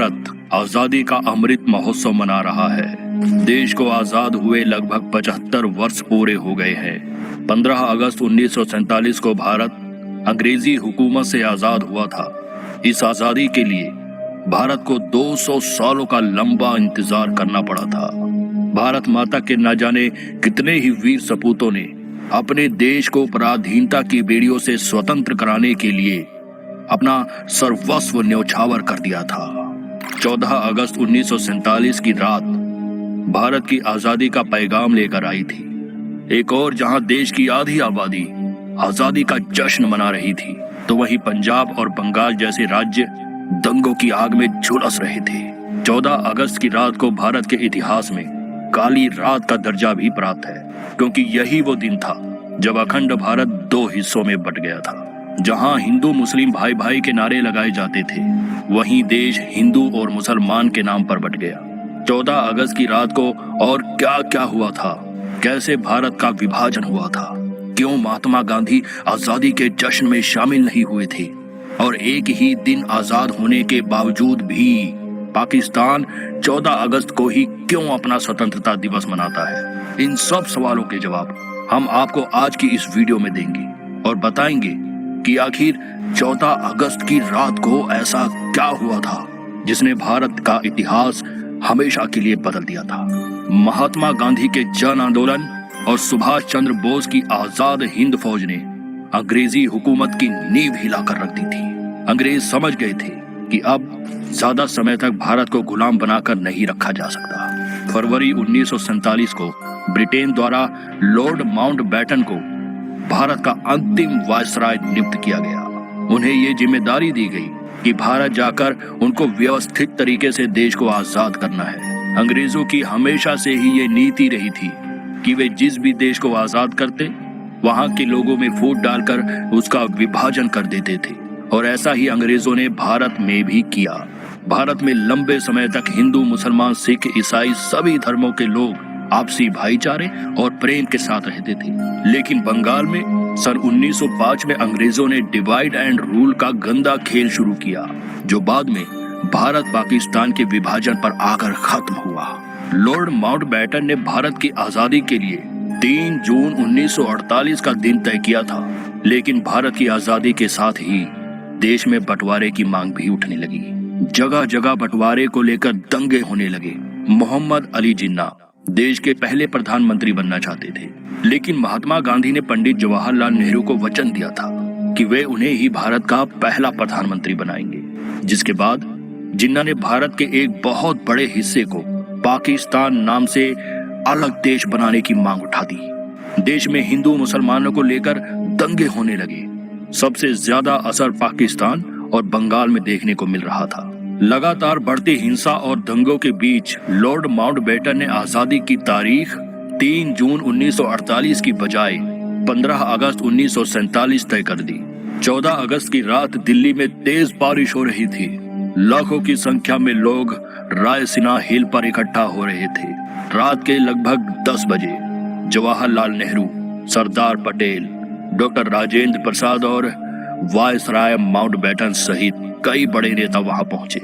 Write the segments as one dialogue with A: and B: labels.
A: भारत आजादी का अमृत महोत्सव मना रहा है। देश को आजाद हुए लगभग 75 वर्ष पूरे हो गए हैं। 15 अगस्त 1947 को भारत अंग्रेजी हुकूमत से आजाद हुआ था। इस आजादी के लिए भारत को 200 सालों का लंबा इंतजार करना पड़ा था। भारत माता के न जाने कितने ही वीर सपूतों ने अपने देश को पराधीनता की बेड़ियों से स्वतंत्र कराने के लिए अपना सर्वस्व न्यौछावर कर दिया था। 14 अगस्त 1947 की रात भारत की आजादी का पैगाम लेकर आई थी। एक और जहां देश की आधी आबादी आजादी का जश्न मना रही थी, तो वहीं पंजाब और बंगाल जैसे राज्य दंगों की आग में झुलस रहे थे। 14 अगस्त की रात को भारत के इतिहास में काली रात का दर्जा भी प्राप्त है, क्योंकि यही वो दिन था जब अखंड भारत 2 हिस्सों में बट गया था। जहां हिंदू मुस्लिम भाई भाई के नारे लगाए जाते थे, वहीं देश हिंदू और मुसलमान के नाम पर बट गया। 14 अगस्त की रात को और क्या क्या हुआ था, कैसे भारत का विभाजन हुआ था, क्यों महात्मा गांधी आजादी के जश्न में शामिल नहीं हुए थे, और एक ही दिन आजाद होने के बावजूद भी पाकिस्तान 14 अगस्त को ही क्यों अपना स्वतंत्रता दिवस मनाता है। इन सब सवालों के जवाब हम आपको आज की इस वीडियो में देंगे और बताएंगे कि आखिर 14 अगस्त की रात को ऐसा क्या हुआ था जिसने भारत का इतिहास हमेशा के लिए बदल दिया था। महात्मा गांधी के जन आंदोलन और सुभाष चंद्र बोस की आजाद हिंद फौज ने अंग्रेजी हुकूमत की नींव हिलाकर रख दी थी। अंग्रेज समझ गए थे कि अब ज्यादा समय तक भारत को गुलाम बनाकर नहीं रखा जा सकता। फरवरी 1947 को ब्रिटेन द्वारा लॉर्ड माउंटबेटन को भारत का अंतिम वायसराय नियुक्त किया गया। उन्हें ये जिम्मेदारी दी गई कि भारत जाकर उनको व्यवस्थित तरीके से देश को आजाद करना है। अंग्रेजों की हमेशा से ही ये नीति रही थी कि वे जिस भी देश को आजाद करते, वहां के लोगों में फूट डालकर उसका विभाजन कर देते थे, और ऐसा ही अंग्रेजों ने भारत में भी किया। भारत में लंबे समय तक हिंदू, मुसलमान, सिख, ईसाई सभी धर्मों के लोग आपसी भाईचारे और प्रेम के साथ रहते थे। लेकिन बंगाल में सन 1905 में अंग्रेजों ने डिवाइड एंड रूल का गंदा खेल शुरू किया, जो बाद में भारत पाकिस्तान के विभाजन पर आकर खत्म हुआ। लॉर्ड माउंटबेटन ने भारत की आजादी के लिए 3 जून 1948 का दिन तय किया था, लेकिन भारत की आजादी के साथ ही देश में बंटवारे की मांग भी उठने लगी। जगह जगह बंटवारे को लेकर दंगे होने लगे। मोहम्मद अली जिन्ना देश के पहले प्रधानमंत्री बनना चाहते थे, लेकिन महात्मा गांधी ने पंडित जवाहरलाल नेहरू को वचन दिया था कि वे उन्हें ही भारत का पहला प्रधानमंत्री बनाएंगे। जिसके बाद जिन्ना ने भारत के एक बहुत बड़े हिस्से को पाकिस्तान नाम से अलग देश बनाने की मांग उठा दी। देश में हिंदू मुसलमानों को लेकर दंगे होने लगे। सबसे ज्यादा असर पाकिस्तान और बंगाल में देखने को मिल रहा था। लगातार बढ़ती हिंसा और दंगों के बीच लॉर्ड माउंटबेटन ने आजादी की तारीख 3 जून 1948 की बजाय 15 अगस्त 1947 तय कर दी। 14 अगस्त की रात दिल्ली में तेज बारिश हो रही थी। लाखों की संख्या में लोग रायसीना हिल पर इकट्ठा हो रहे थे। रात के लगभग 10 बजे जवाहरलाल नेहरू, सरदार पटेल, डॉक्टर राजेंद्र प्रसाद और वायसराय माउंटबेटन सहित कई बड़े नेता वहां पहुंचे।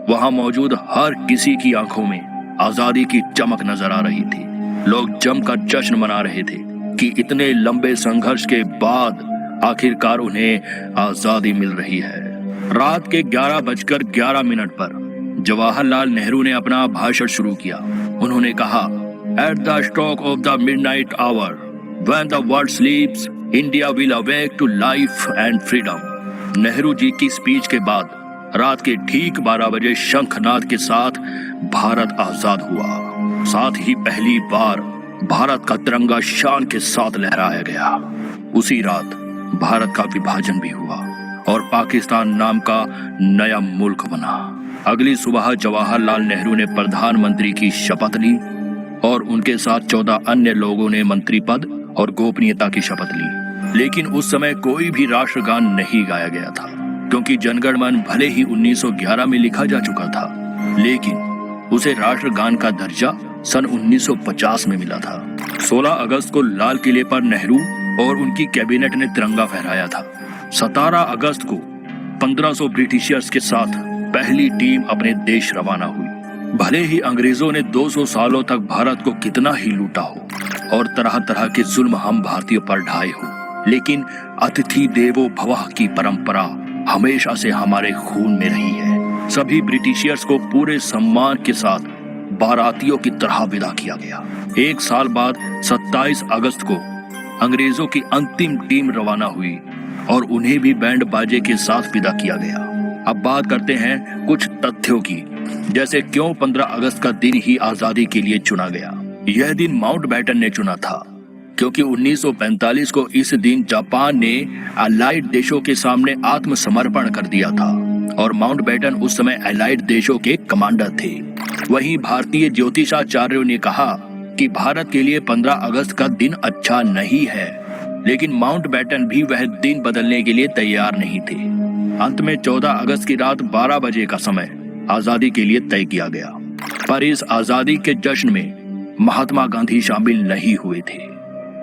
A: वहां मौजूद हर किसी की आंखों में आजादी की चमक नजर आ रही थी। लोग जमकर जश्न मना रहे थे कि इतने लंबे संघर्ष के बाद आखिरकार उन्हें आजादी मिल रही है। रात के 11:11 पर जवाहरलाल नेहरू ने अपना भाषण शुरू किया। उन्होंने कहा, at the stroke of the midnight hour, when the world sleeps, India will awake to life and freedom. Nehru ji की स्पीच के बाद रात के ठीक 12 बजे शंखनाद के साथ भारत आजाद हुआ। साथ ही पहली बार भारत का तिरंगा शान के साथ लहराया गया। उसी रात भारत का विभाजन भी हुआ और पाकिस्तान नाम का नया मुल्क बना। अगली सुबह जवाहरलाल नेहरू ने प्रधानमंत्री की शपथ ली और उनके साथ 14 अन्य लोगों ने मंत्री पद और गोपनीयता की शपथ ली। लेकिन उस समय कोई भी राष्ट्रगान नहीं गाया गया था, क्योंकि जनगण मन भले ही 1911 में लिखा जा चुका था, लेकिन उसे राष्ट्रगान का दर्जा सन 1950 में मिला था। 16 अगस्त को लाल किले पर नेहरू और उनकी कैबिनेट ने तिरंगा फहराया था। 17 अगस्त को 1500 ब्रिटिशर्स के साथ पहली टीम अपने देश रवाना हुई। भले ही अंग्रेजों ने 200 सालों तक भारत को कितना ही लूटा हो और तरह तरह के जुल्म हम भारतीयों पर ढाए हो, लेकिन अतिथि देवो भवः की परंपरा हमेशा से हमारे खून में रही है। सभी ब्रिटिशियर्स को पूरे सम्मान के साथ बारातियों की तरह विदा किया गया। एक साल बाद 27 अगस्त को अंग्रेजों की अंतिम टीम रवाना हुई और उन्हें भी बैंड बाजे के साथ विदा किया गया। अब बात करते हैं कुछ तथ्यों की, जैसे क्यों 15 अगस्त का दिन ही आजादी के लिए चुना गया। यह दिन माउंटबेटन ने चुना था क्योंकि 1945 को इस दिन जापान ने अलाइड देशों के सामने आत्मसमर्पण कर दिया था और माउंटबेटन उस समय अलाइड देशों के कमांडर थे। वहीं भारतीय ज्योतिषाचार्यों ने कहा कि भारत के लिए 15 अगस्त का दिन अच्छा नहीं है, लेकिन माउंटबेटन भी वह दिन बदलने के लिए तैयार नहीं थे। अंत में 14 अगस्त की रात 12 बजे का समय आजादी के लिए तय किया गया, पर इस आजादी के जश्न में महात्मा गांधी शामिल नहीं हुए थे।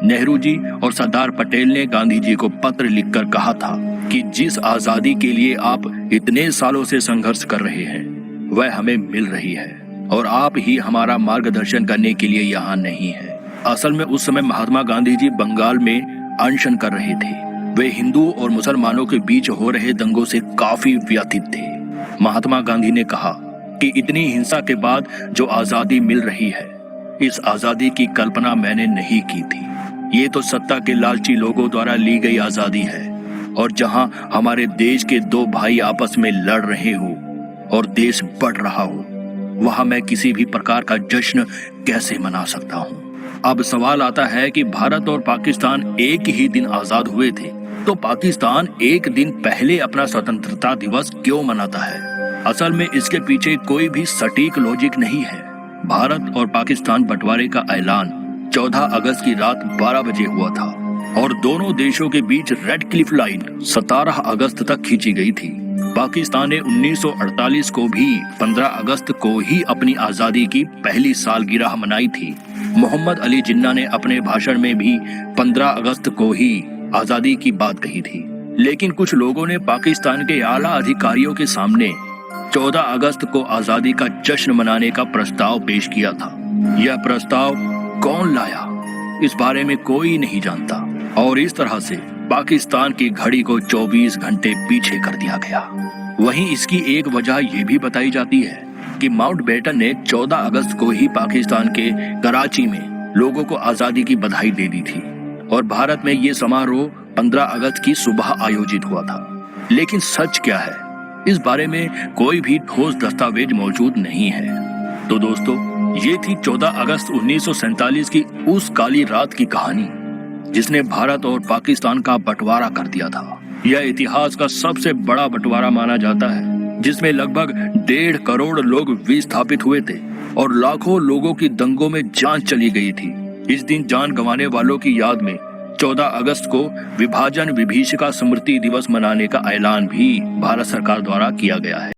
A: नेहरू जी और सरदार पटेल ने गांधी जी को पत्र लिखकर कहा था कि जिस आजादी के लिए आप इतने सालों से संघर्ष कर रहे हैं वह हमें मिल रही है और आप ही हमारा मार्गदर्शन करने के लिए यहाँ नहीं है। असल में उस समय महात्मा गांधी जी बंगाल में अनशन कर रहे थे। वे हिंदुओं और मुसलमानों के बीच हो रहे दंगों से काफी व्यथित थे। महात्मा गांधी ने कहा कि इतनी हिंसा के बाद जो आजादी मिल रही है, इस आजादी की कल्पना मैंने नहीं की थी। ये तो सत्ता के लालची लोगों द्वारा ली गई आजादी है और जहां हमारे देश के दो भाई आपस में लड़ रहे हो और देश बढ़ रहा हो, वहां मैं किसी भी प्रकार का जश्न कैसे मना सकता हूं। अब सवाल आता है कि भारत और पाकिस्तान एक ही दिन आजाद हुए थे, तो पाकिस्तान एक दिन पहले अपना स्वतंत्रता दिवस क्यों मनाता है? असल में इसके पीछे कोई भी सटीक लॉजिक नहीं है। भारत और पाकिस्तान बंटवारे का ऐलान 14 अगस्त की रात 12 बजे हुआ था और दोनों देशों के बीच रेड क्लिफ लाइन 17 अगस्त तक खींची गई थी। पाकिस्तान ने 1948 को भी 15 अगस्त को ही अपनी आजादी की पहली सालगिरह मनाई थी। मोहम्मद अली जिन्ना ने अपने भाषण में भी 15 अगस्त को ही आजादी की बात कही थी, लेकिन कुछ लोगों ने पाकिस्तान के आला अधिकारियों के सामने 14 अगस्त को आजादी का जश्न मनाने का प्रस्ताव पेश किया था। यह प्रस्ताव कौन लाया, इस बारे में कोई नहीं जानता और इस तरह से पाकिस्तान की घड़ी को 24 घंटे पीछे कर दिया गया। वहीं इसकी एक वजह यह भी बताई जाती है कि माउंटबेटन ने 14 अगस्त को ही पाकिस्तान के कराची में लोगों को आजादी की बधाई दे दी थी और भारत में ये समारोह 15 अगस्त की सुबह आयोजित हुआ था। लेकिन सच क्या है, इस बारे में कोई भी ठोस दस्तावेज मौजूद नहीं है। तो दोस्तों, ये थी 14 अगस्त 1947 की उस काली रात की कहानी जिसने भारत और पाकिस्तान का बंटवारा कर दिया था। यह इतिहास का सबसे बड़ा बंटवारा माना जाता है, जिसमें लगभग 1.5 करोड़ लोग विस्थापित हुए थे और लाखों लोगों की दंगों में जान चली गई थी। इस दिन जान गंवाने वालों की याद में 14 अगस्त को विभाजन विभीषिका स्मृति दिवस मनाने का ऐलान भी भारत सरकार द्वारा किया गया है।